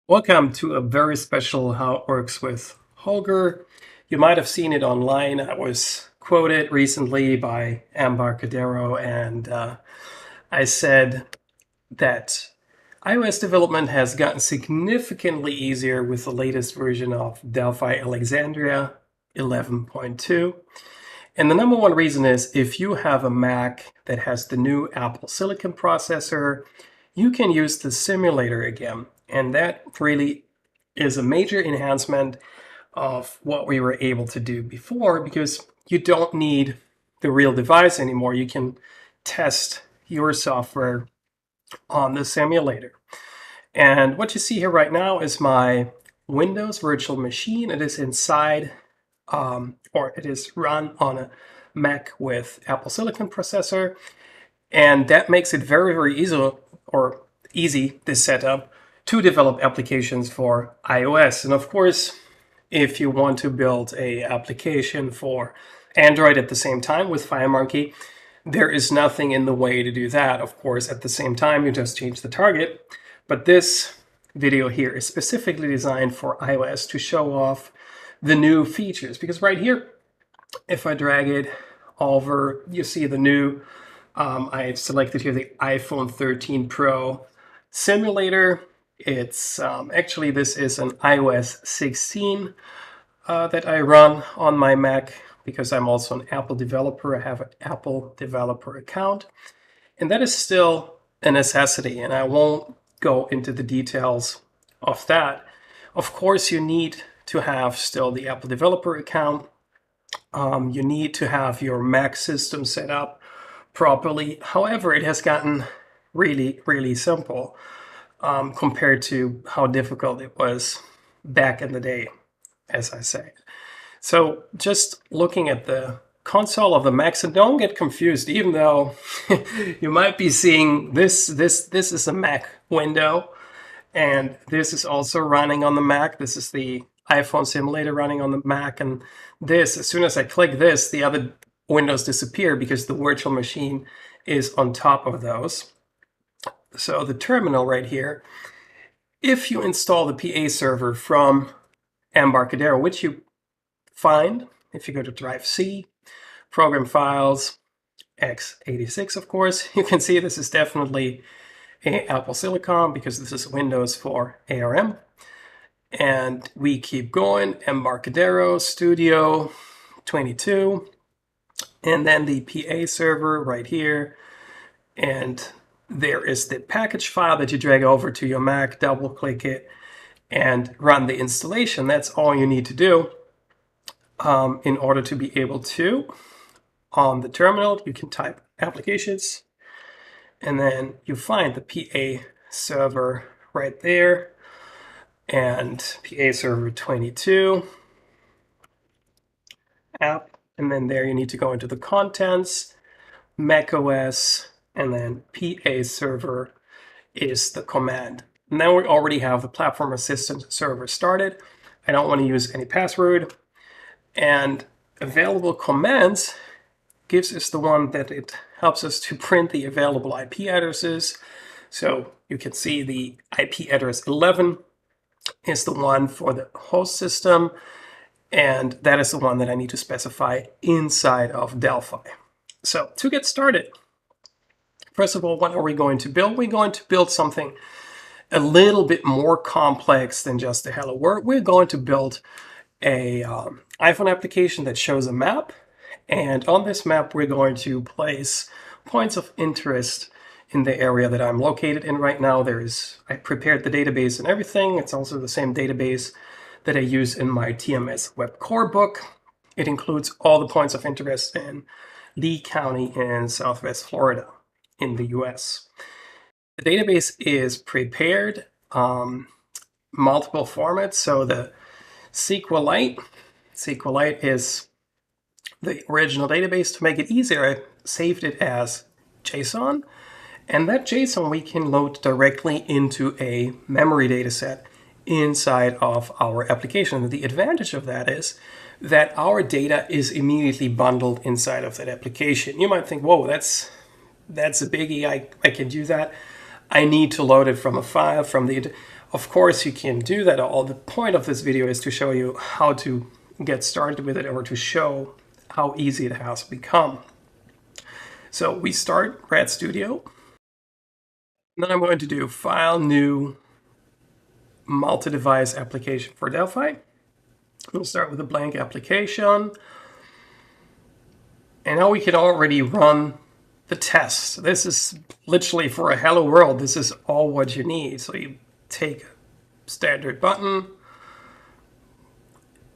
Welcome to a very special How It Works with Holger. You might have seen it online. I was quoted recently by Embarcadero, and I said that iOS development has gotten significantly easier with the latest version of Delphi Alexandria 11.2. And the number one reason is if you have a Mac that has the new Apple Silicon processor, you can use the simulator again. And that really is a major enhancement of what we were able to do before, because you don't need the real device anymore. You can test your software on the simulator. And what you see here right now is my Windows virtual machine. It is inside, or it is run on a Mac with Apple Silicon processor. And that makes it very, very easy, this setup, to develop applications for iOS. And of course, if you want to build a application for Android at the same time with FireMonkey, there is nothing in the way to do that. Of course, at the same time, you just change the target. But this video here is specifically designed for iOS to show off the new features. Because right here, if I drag it over, you see the new, I've selected here the iPhone 13 Pro simulator. It's actually, this is an iOS 16 that I run on my Mac because I'm also an Apple developer. I have an Apple developer account, and that is still a necessity, and I won't go into the details of that. Of course, you need to have still the Apple developer account. You need to have your Mac system set up properly. However, it has gotten really, really simple compared to how difficult it was back in the day, as I say. So just looking at the console of the Mac, and don't get confused, even though you might be seeing this is a Mac window, and this is also running on the Mac. This is the iPhone simulator running on the Mac, and this, as soon as I click this, the other windows disappear because the virtual machine is on top of those. So the terminal right here, if you install the PA server from Embarcadero, which you find if you go to Drive C, Program Files, x86, of course, you can see this is definitely an Apple Silicon because this is Windows for ARM. And we keep going, Embarcadero Studio 22, and then the PA server right here. And there is the package file that you drag over to your Mac, double click it, and run the installation. That's all you need to do in order to be able to, on the terminal, you can type applications, and then you find the PA server right there, and PA server 22 app, and then there you need to go into the contents, macOS, and then PA server is the command. Now we already have the platform assistant server started. I don't want to use any password, and available commands gives us the one that it helps us to print the available IP addresses. So you can see the IP address 11 is the one for the host system, and that is the one that I need to specify inside of Delphi. So to get started, first of all, what are we going to build? We're going to build something a little bit more complex than just a hello world. We're going to build a iPhone application that shows a map, and on this map we're going to place points of interest in the area that I'm located in right now. I prepared the database and everything. It's also the same database that I use in my TMS Web Core book. It includes all the points of interest in Lee County in Southwest Florida in the US. The database is prepared, multiple formats. So the SQLite is the original database. To make it easier, I saved it as JSON. And that JSON we can load directly into a memory dataset inside of our application. And the advantage of that is that our data is immediately bundled inside of that application. You might think, whoa, that's a biggie. I can do that. I need to load it from a file from the... Of course, you can do that all. The point of this video is to show you how to get started with it, or to show how easy it has become. So we start Red Studio. Then I'm going to do File, New, Multi-Device Application for Delphi. We'll start with a blank application. And now we can already run the test. This is literally for a hello world. This is all what you need. So you take a standard button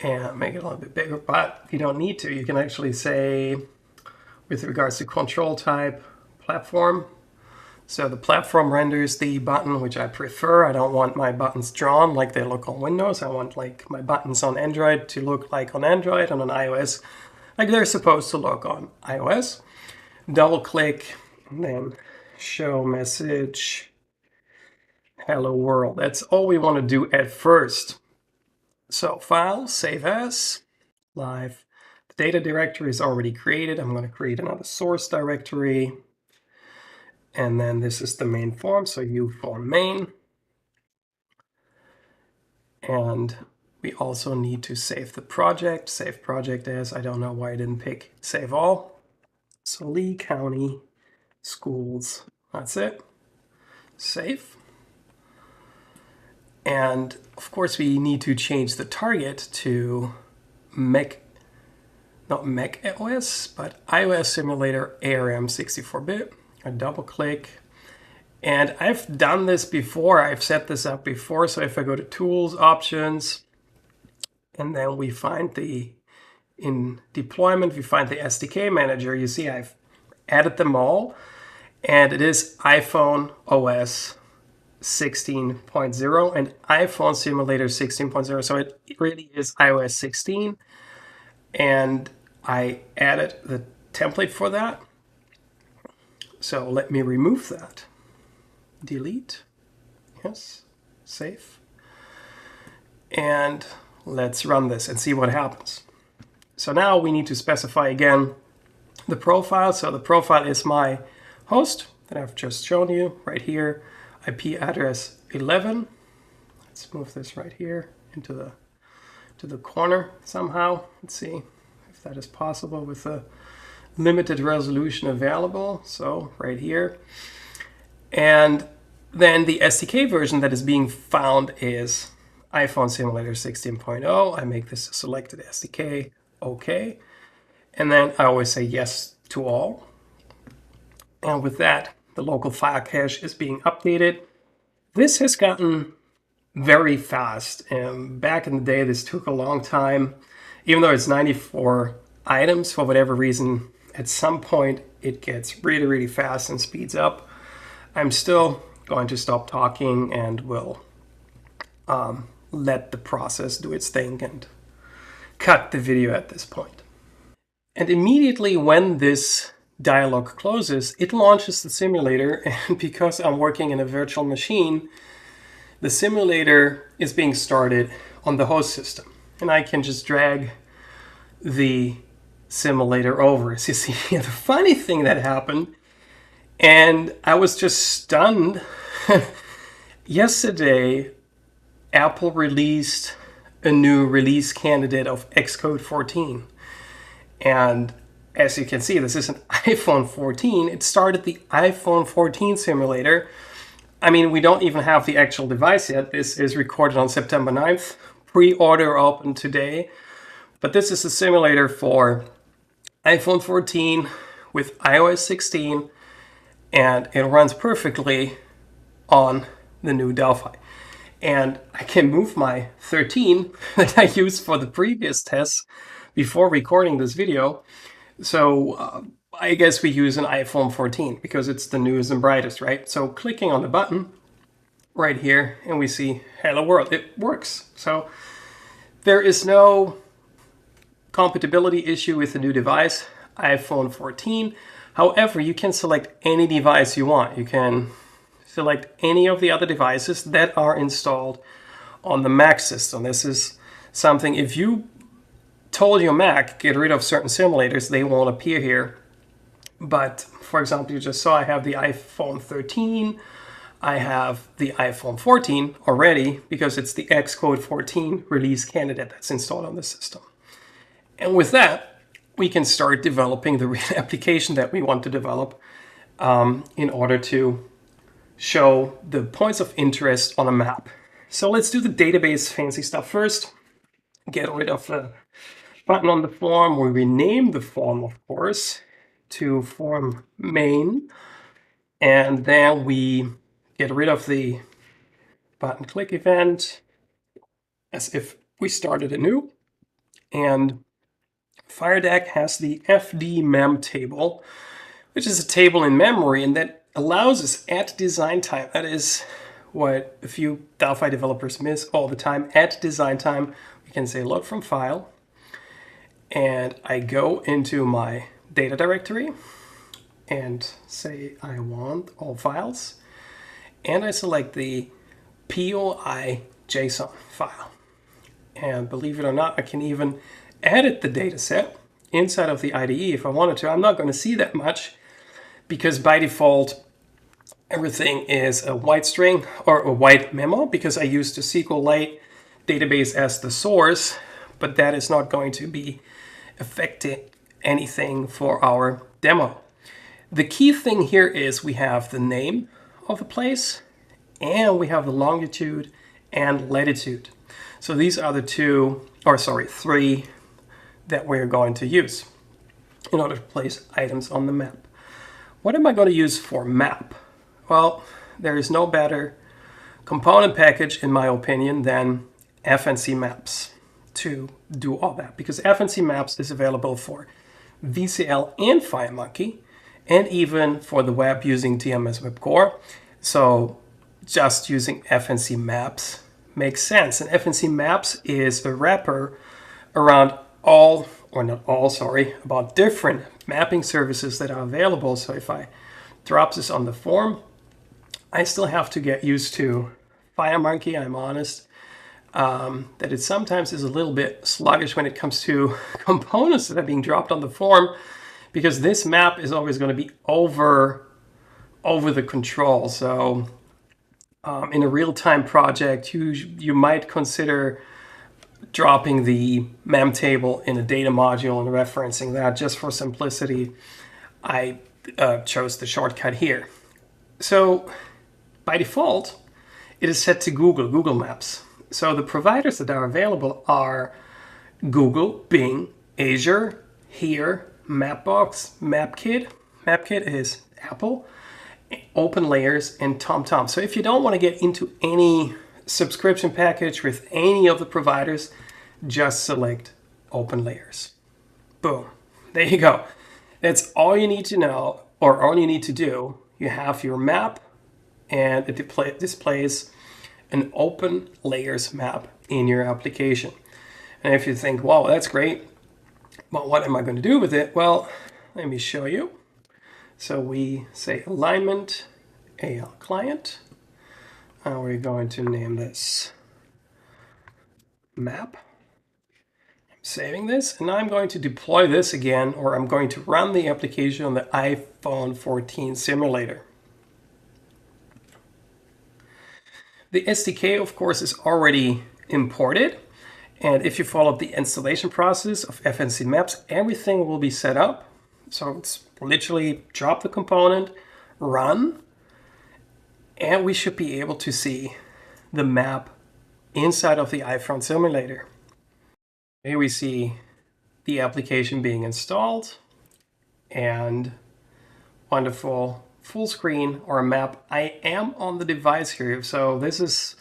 and make it a little bit bigger, but you don't need to. You can actually say, with regards to control type, platform. So the platform renders the button, which I prefer. I don't want my buttons drawn like they look on Windows. I want like my buttons on Android to look like on Android, and on iOS like they're supposed to look on iOS. Double click and then show message hello world. That's all we want to do at first. So File, Save As, Live. The data directory is already created. I'm going to create another source directory. And then this is the main form, so U form main. And we also need to save the project. Save project as, I don't know why I didn't pick Save All. So Lee County Schools, that's it. Save. And of course we need to change the target to not macOS, but iOS Simulator ARM 64-bit. I double click, and I've done this before. I've set this up before. So if I go to Tools, Options, and then we find in deployment, we find the SDK manager. You see I've added them all, and it is iPhone OS 16.0 and iPhone Simulator 16.0. So it really is iOS 16, and I added the template for that. So let me remove that. Delete. Yes. Save. And let's run this and see what happens. So now we need to specify again the profile. So the profile is my host that I've just shown you right here. IP address 11. Let's move this right here into the corner somehow. Let's see if that is possible with the limited resolution available. So right here. And then the SDK version that is being found is iPhone Simulator 16.0. I make this a selected SDK. Okay. And then I always say yes to all. And with that, the local file cache is being updated. This has gotten very fast. Back in the day, this took a long time. Even though it's 94 items, for whatever reason, at some point it gets really, really fast and speeds up. I'm still going to stop talking and will let the process do its thing and cut the video at this point. And immediately when this dialog closes, it launches the simulator, and because I'm working in a virtual machine, the simulator is being started on the host system. And I can just drag the simulator over. So you see, the funny thing that happened, and I was just stunned. Yesterday, Apple released a new release candidate of Xcode 14. And as you can see, this is an iPhone 14. It started the iPhone 14 simulator. I mean, we don't even have the actual device yet. This is recorded on September 9th. Pre-order open today. But this is a simulator for iPhone 14 with iOS 16, and it runs perfectly on the new Delphi. And I can move my 13 that I used for the previous tests before recording this video. So I guess we use an iPhone 14 because it's the newest and brightest, right? So clicking on the button right here, and we see Hello World. It works. So there is no compatibility issue with the new device, iPhone 14. However, you can select any device you want. You can select any of the other devices that are installed on the Mac system. This is something, if you told your Mac get rid of certain simulators, they won't appear here. But for example, you just saw I have the iPhone 13, I have the iPhone 14 already because it's the Xcode 14 release candidate that's installed on the system. And with that, we can start developing the real application that we want to develop in order to show the points of interest on a map. So let's do the database fancy stuff first. Get rid of the button on the form. We rename the form, of course, to form main. And then we get rid of the button click event as if we started anew. And FireDeck has the FD mem table, which is a table in memory, and that allows us at design time. That is what a few Delphi developers miss all the time. At design time, we can say load from file, and I go into my data directory and say I want all files, and I select the POI JSON file. And believe it or not, I can even edit the data set inside of the IDE if I wanted to. I'm not going to see that much because by default, everything is a white string or a white memo because I used the SQLite database as the source, but that is not going to be affecting anything for our demo. The key thing here is we have the name of the place and we have the longitude and latitude. So these are the three that we're going to use in order to place items on the map. What am I going to use for map? Well, there is no better component package, in my opinion, than FNC Maps to do all that, because FNC Maps is available for VCL and FireMonkey, and even for the web using TMS Web Core. So just using FNC Maps makes sense. And FNC Maps is a wrapper around about different mapping services that are available. So if I drop this on the form, I still have to get used to FireMonkey, I'm honest, that it sometimes is a little bit sluggish when it comes to components that are being dropped on the form, because this map is always going to be over the control. So in a real-time project, you might consider dropping the mem table in a data module and referencing that. Just for simplicity, I chose the shortcut here. So by default, it is set to Google Maps. So the providers that are available are Google, Bing, Azure, here, Mapbox, MapKit. MapKit is Apple, OpenLayers, and TomTom. So if you don't want to get into any subscription package with any of the providers, just select OpenLayers. Boom. There you go. That's all you need to know, or all you need to do. You have your map, and it displays an OpenLayers map in your application. And if you think, wow, that's great, but what am I going to do with it? Well, let me show you. So we say alignment, AL client. We're going to name this map. I'm saving this, and I'm going to deploy this again, or I'm going to run the application on the iPhone 14 simulator. The SDK, of course, is already imported. And if you follow the installation process of FNC Maps, everything will be set up. So it's literally drop the component, run, and we should be able to see the map inside of the iPhone simulator. Here we see the application being installed and wonderful full screen or a map. I am on the device here, so this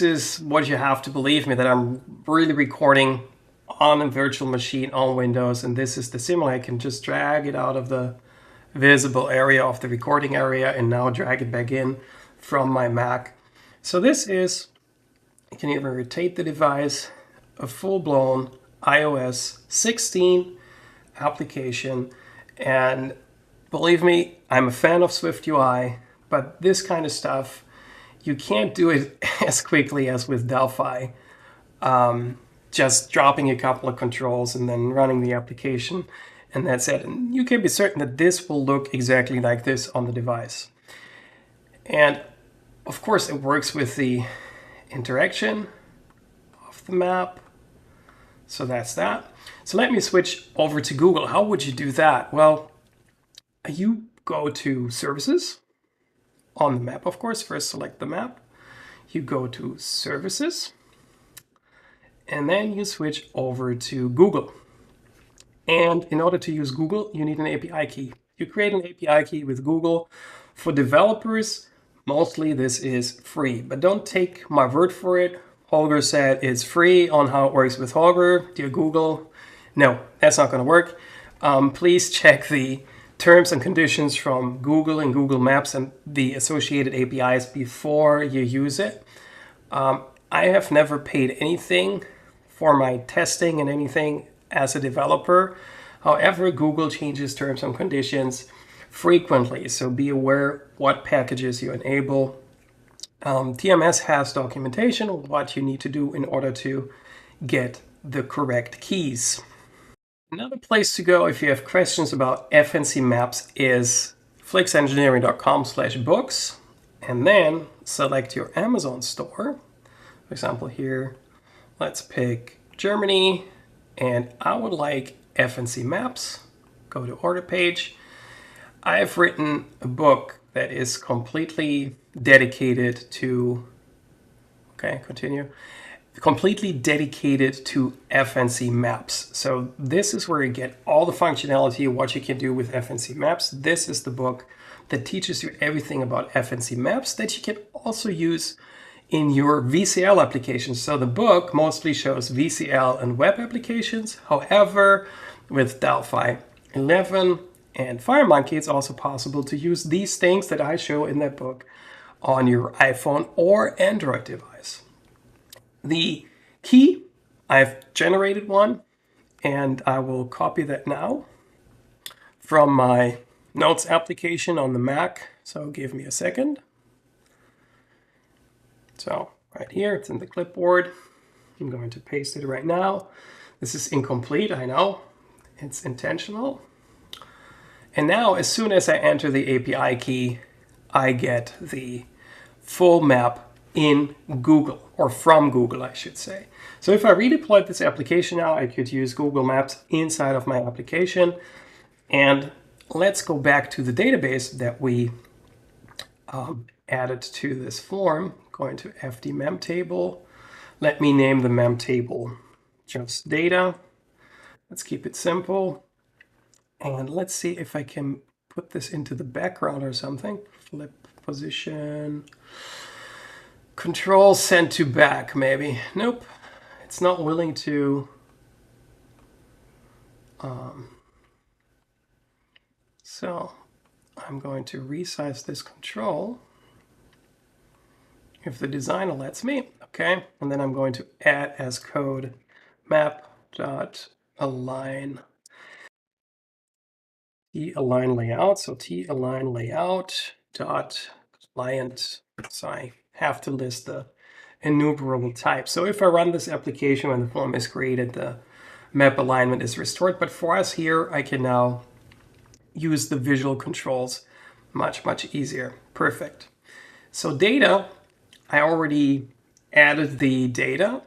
is what you have to believe me, that I'm really recording on a virtual machine on Windows, and this is the simulator. I can just drag it out of the visible area of the recording area and now drag it back in from my Mac. So this is, you can even rotate the device, a full-blown iOS 16 application. And believe me, I'm a fan of SwiftUI, but this kind of stuff, you can't do it as quickly as with Delphi. Just dropping a couple of controls and then running the application, and that's it. And you can be certain that this will look exactly like this on the device. And Of course, it works with the interaction of the map. So that's that. So let me switch over to Google. How would you do that? Well, you go to Services on the map, of course. First select the map. You go to Services, and then you switch over to Google. And in order to use Google, you need an API key. You create an API key with Google. For developers, mostly this is free, but don't take my word for it. Holger said it's free on how it works with Holger. Dear Google, no, that's not going to work. Please check the terms and conditions from Google and Google Maps and the associated APIs before you use it. I have never paid anything for my testing and anything as a developer. However, Google changes terms and conditions frequently, so be aware what packages you enable. TMS has documentation of what you need to do in order to get the correct keys. Another place to go if you have questions about FNC Maps is flixengineering.com/books, and then select your Amazon store. For example, here, let's pick Germany, and I would like FNC Maps. Go to order page. I have written a book that is completely dedicated to, completely dedicated to FNC Maps. So this is where you get all the functionality of what you can do with FNC Maps. This is the book that teaches you everything about FNC Maps that you can also use in your VCL applications. So the book mostly shows VCL and web applications. However, with Delphi 11 and FireMonkey, it's also possible to use these things that I show in that book on your iPhone or Android device. The key, I've generated one, and I will copy that now from my Notes application on the Mac. So give me a second. So right here, it's in the clipboard. I'm going to paste it right now. This is incomplete, I know. It's intentional. And now, as soon as I enter the API key, I get the full map in Google, or from Google, I should say. So if I redeployed this application now, I could use Google Maps inside of my application. And let's go back to the database that we added to this form. Going to FD mem table. Let me name the mem table just data. Let's keep it simple. And let's see if I can put this into the background or something. Flip position. Control send to back, maybe. Nope, it's not willing to. So I'm going to resize this control if the designer lets me. Okay, and then I'm going to add as code map.align t-align layout. So t-align layout dot client. So I have to list the enumerable type. So if I run this application when the form is created, the map alignment is restored. But for us here, I can now use the visual controls much easier. Perfect. So data, I already added the data,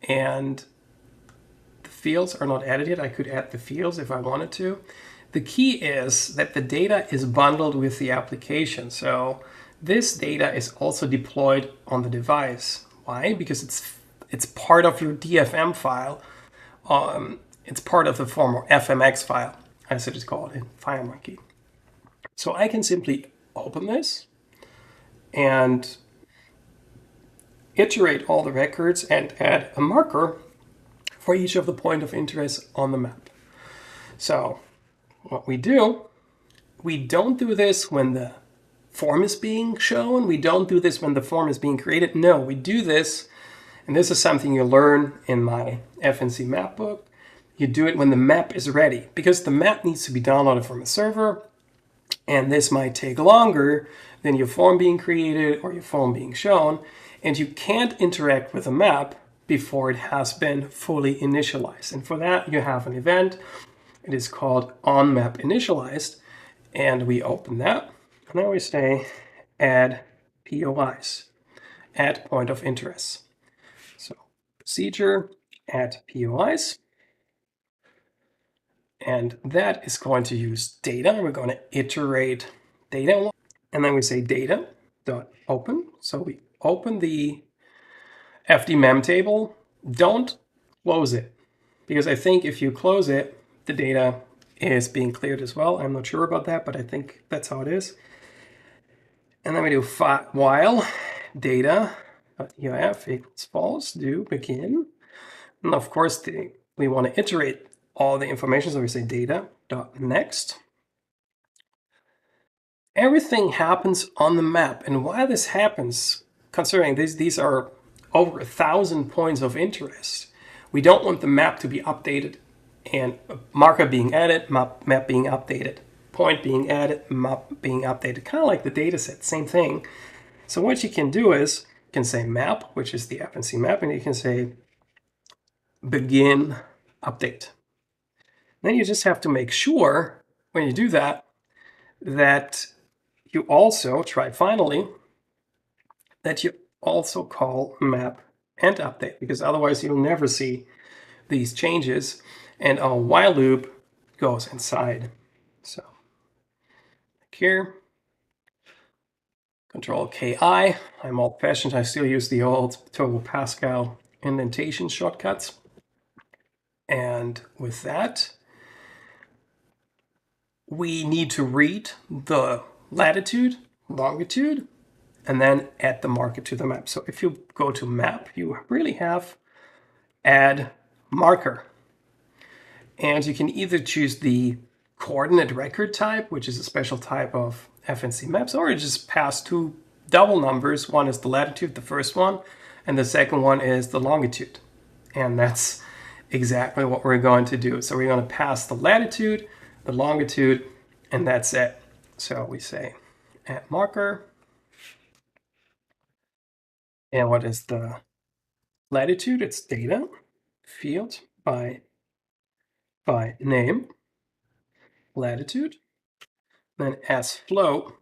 and the fields are not added yet. I could add the fields if I wanted to. The key is that the data is bundled with the application. So this data is also deployed on the device. Why? Because it's part of your DFM file. It's part of the form, or FMX file, as it is called in FireMonkey. So I can simply open this and iterate all the records and add a marker for each of the point of interest on the map. So what we do, we don't do this when the form is being shown. We don't do this when the form is being created. No, we do this, and this is something you learn in my FNC map book. You do it when the map is ready, because the map needs to be downloaded from a server, and this might take longer than your form being created or your form being shown, and you can't interact with a map before it has been fully initialized. And for that, you have an event. It is called onMapInitialized, and we open that. And then we say add POIs, add point of interest. So procedure, add POIs. And that is going to use data. We're going to iterate data. And then we say data.open. So we open the FD-mem table. Don't close it, because I think if you close it, the data is being cleared as well. I'm not sure about that, but I think that's how it is. And then we do while data.eif equals false, do begin. And of course, we want to iterate all the information, so we say data.next. Everything happens on the map, and why this happens, considering these are over 1,000 points of interest, we don't want the map to be updated and marker being added, map being updated, point being added, map being updated, kind of like the data set, same thing. So what you can do is, you can say map, which is the FNC map, and you can say begin update. Then you just have to make sure when you do that, that you also try finally that you also call map and update, because otherwise you'll never see these changes, and our while loop goes inside. So here, Control KI. I'm old-fashioned. I still use the old Turbo Pascal indentation shortcuts. And with that, we need to read the latitude, longitude, and then add the marker to the map. So if you go to map, you really have add marker. And you can either choose the coordinate record type, which is a special type of FNC Maps, or just pass two double numbers. One is the latitude, the first one, and the second one is the longitude. And that's exactly what we're going to do. So we're going to pass the latitude, the longitude, and that's it. So we say add marker. And what is the latitude? It's data field by name, latitude, then as float.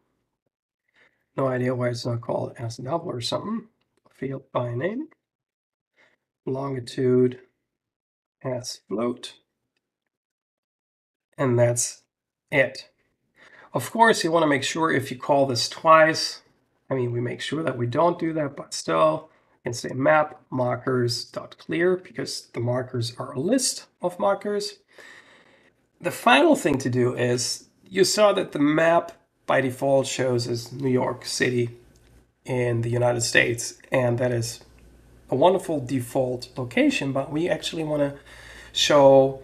No idea why it's not called as double or something. Field by name, longitude as float, and that's it. Of course, you want to make sure if you call this twice, we make sure that we don't do that, but still, you can say map markers.clear, because the markers are a list of markers. The final thing to do is, you saw that the map by default shows as New York City in the United States, and that is a wonderful default location, but we actually want to show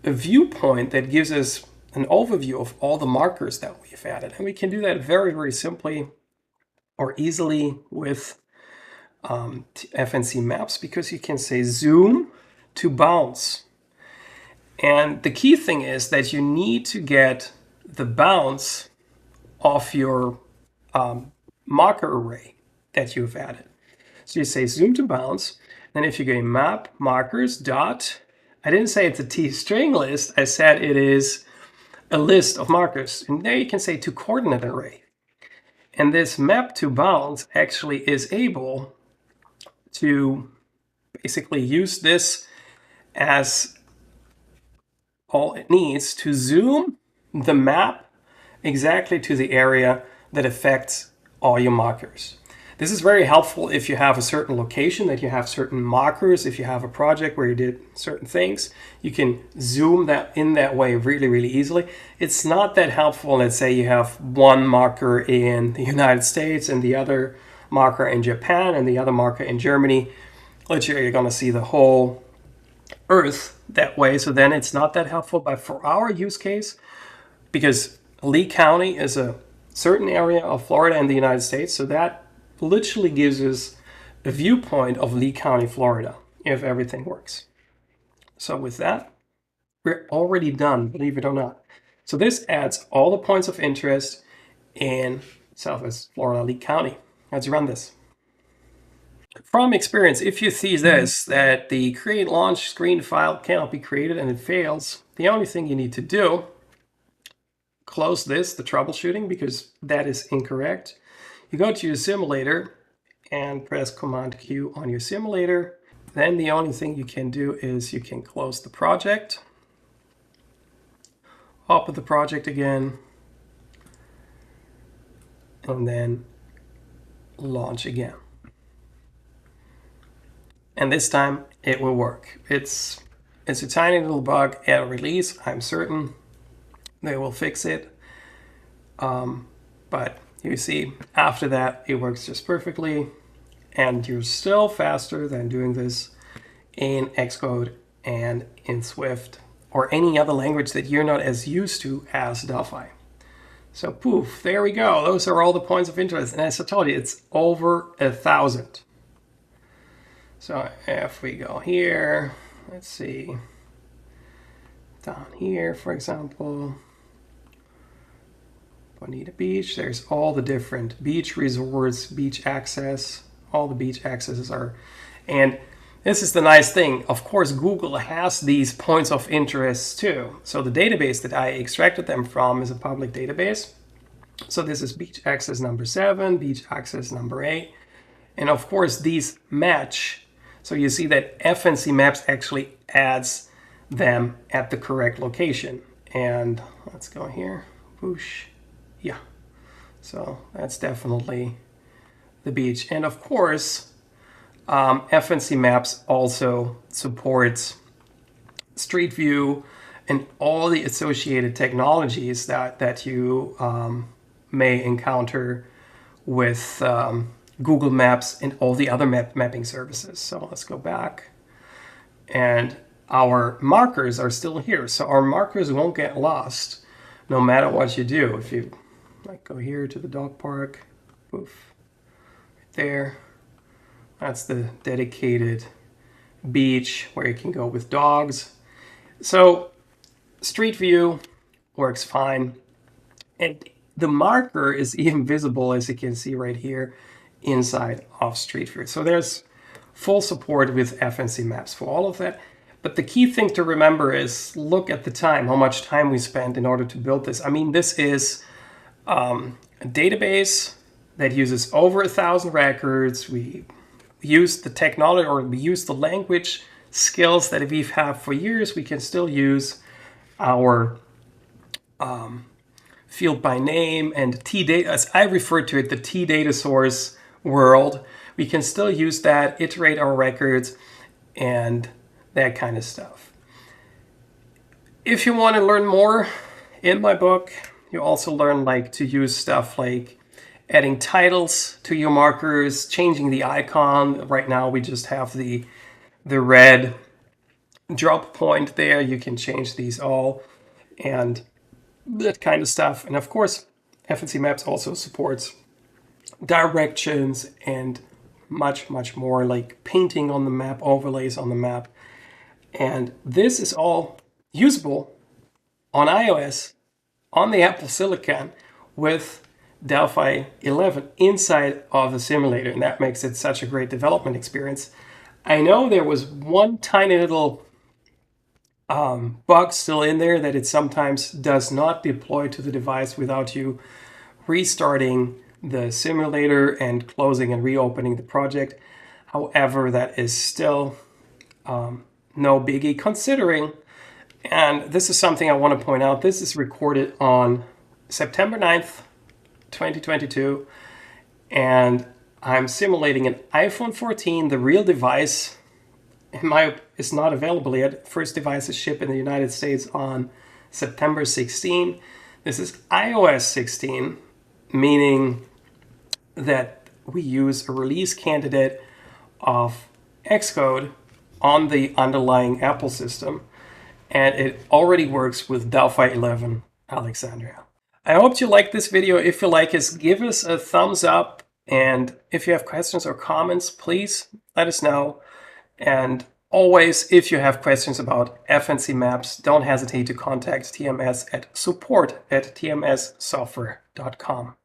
a viewpoint that gives us an overview of all the markers that we've added. And we can do that very, very simply or easily with FNC Maps, because you can say zoom to bounce. And the key thing is that you need to get the bounce of your marker array that you've added. So you say zoom to bounce. Then if you go map markers dot, I didn't say it's a t-string list, I said it is a list of markers. And there you can say to coordinate array. And this map to bounds actually is able to basically use this as all it needs to zoom the map exactly to the area that affects all your markers. This is very helpful if you have a certain location, that you have certain markers. If you have a project where you did certain things, you can zoom that in that way really, really easily. It's not that helpful, let's say you have one marker in the United States and the other marker in Japan and the other marker in Germany. Literally, you're going to see the whole Earth that way. So then it's not that helpful. But for our use case, because Lee County is a certain area of Florida in the United States, so that literally gives us a viewpoint of Lee County, Florida, if everything works. So with that, we're already done, believe it or not. So this adds all the points of interest in Southwest Florida, Lee County. Let's run this. From experience, if you see this, that the create launch screen file cannot be created and it fails, the only thing you need to do, close this, the troubleshooting, because that is incorrect. You go to your simulator and press Command Q on your simulator. Then the only thing you can do is you can close the project, open the project again, and then launch again. And this time it will work. It's a tiny little bug at release. I'm certain they will fix it. But you see, after that, it works just perfectly. And you're still faster than doing this in Xcode and in Swift or any other language that you're not as used to as Delphi. So poof, there we go. Those are all the points of interest. And as I told you, it's over 1,000. So if we go here, let's see, down here, for example, Bonita Beach, there's all the different beach resorts, beach access, all the beach accesses are, and this is the nice thing. Of course, Google has these points of interest too. So the database that I extracted them from is a public database. So this is beach access number 7, beach access number 8. And of course, these match. So you see that FNC Maps actually adds them at the correct location. And let's go here. Whoosh. Yeah. So that's definitely the beach. And of course, FNC Maps also supports Street View and all the associated technologies that you may encounter with Google Maps and all the other mapping services. So let's go back. And our markers are still here. So our markers won't get lost no matter what you do. If you like go here to the dog park, poof, right there. That's the dedicated beach where you can go with dogs. So Street View works fine. And the marker is even visible, as you can see right here, inside of Street View. So there's full support with FNC Maps for all of that. But the key thing to remember is look at the time, how much time we spent in order to build this. I mean, this is a database that uses over 1,000 records. We use the technology, or we use the language skills that we've had for years. We can still use our field by name and T-data, as I refer to it, the T-data source world. We can still use that, iterate our records, and that kind of stuff. If you want to learn more, in my book, you also learn to use stuff like adding titles to your markers, changing the icon. Right now we just have the red drop point there. You can change these all and that kind of stuff. And of course, FNC Maps also supports directions and much more, like painting on the map, overlays on the map. And this is all usable on iOS, on the Apple Silicon, with Delphi 11 inside of the simulator, and that makes it such a great development experience. I know there was one tiny little bug still in there, that it sometimes does not deploy to the device without you restarting the simulator and closing and reopening the project. However, that is still no biggie considering, and this is something I want to point out, this is recorded on September 9th, 2022, and I'm simulating an iPhone 14. The real device is not available yet. First device is shipped in the United States on September 16. This is iOS 16, meaning that we use a release candidate of Xcode on the underlying Apple system, and it already works with Delphi 11 Alexandria. I hope you liked this video. If you like it, give us a thumbs up, and if you have questions or comments, please let us know. And always, if you have questions about FNC Maps, don't hesitate to contact TMS at support@tmssoftware.com.